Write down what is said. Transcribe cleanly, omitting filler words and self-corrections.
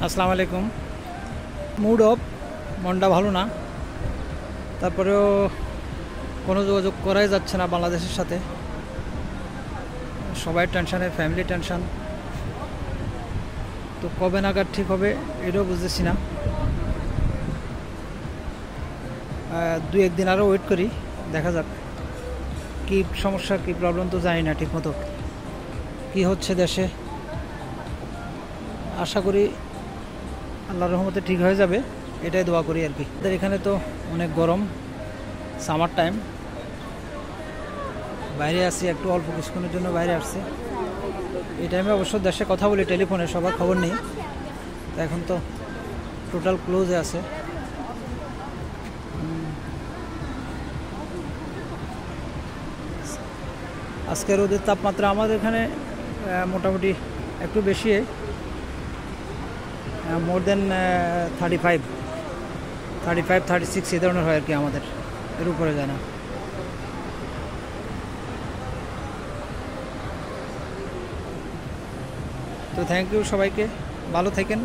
আসসালামু আলাইকুম। Mood of, মনটা ভালো না, তারপরেও কোনো যোগাযোগ করাই যাচ্ছে না বাংলাদেশের সাথে। সবাই টেনশানে, ফ্যামিলি টেনশান। তো কবে নাগাদ ঠিক হবে এটাও বুঝতেছি না। দু একদিন আরও ওয়েট করি, দেখা যাক কী সমস্যা, কী প্রবলেম তো জানি না ঠিক মতো কী হচ্ছে দেশে। আশা করি আল্লাহর রহমতে ঠিক হয়ে যাবে, এটাই দোয়া করি আর কি। আমাদের এখানে তো অনেক গরম, সামার টাইম। বাইরে আসছি, একটু অল্প কিছুক্ষণের জন্য বাইরে আসছি। এই টাইমে অবশ্য দেশে কথা বলি টেলিফোনে, সবার খবর নেই। তো এখন তো টোটাল ক্লোজে আছে। আজকের রোদের তাপমাত্রা আমাদের এখানে মোটামুটি একটু বেশি, মোর দেন 35, 36 এই ধরনের হয় আর কি, আমাদের এর উপরে যায় না। তো থ্যাংক ইউ সবাইকে, ভালো থাকেন।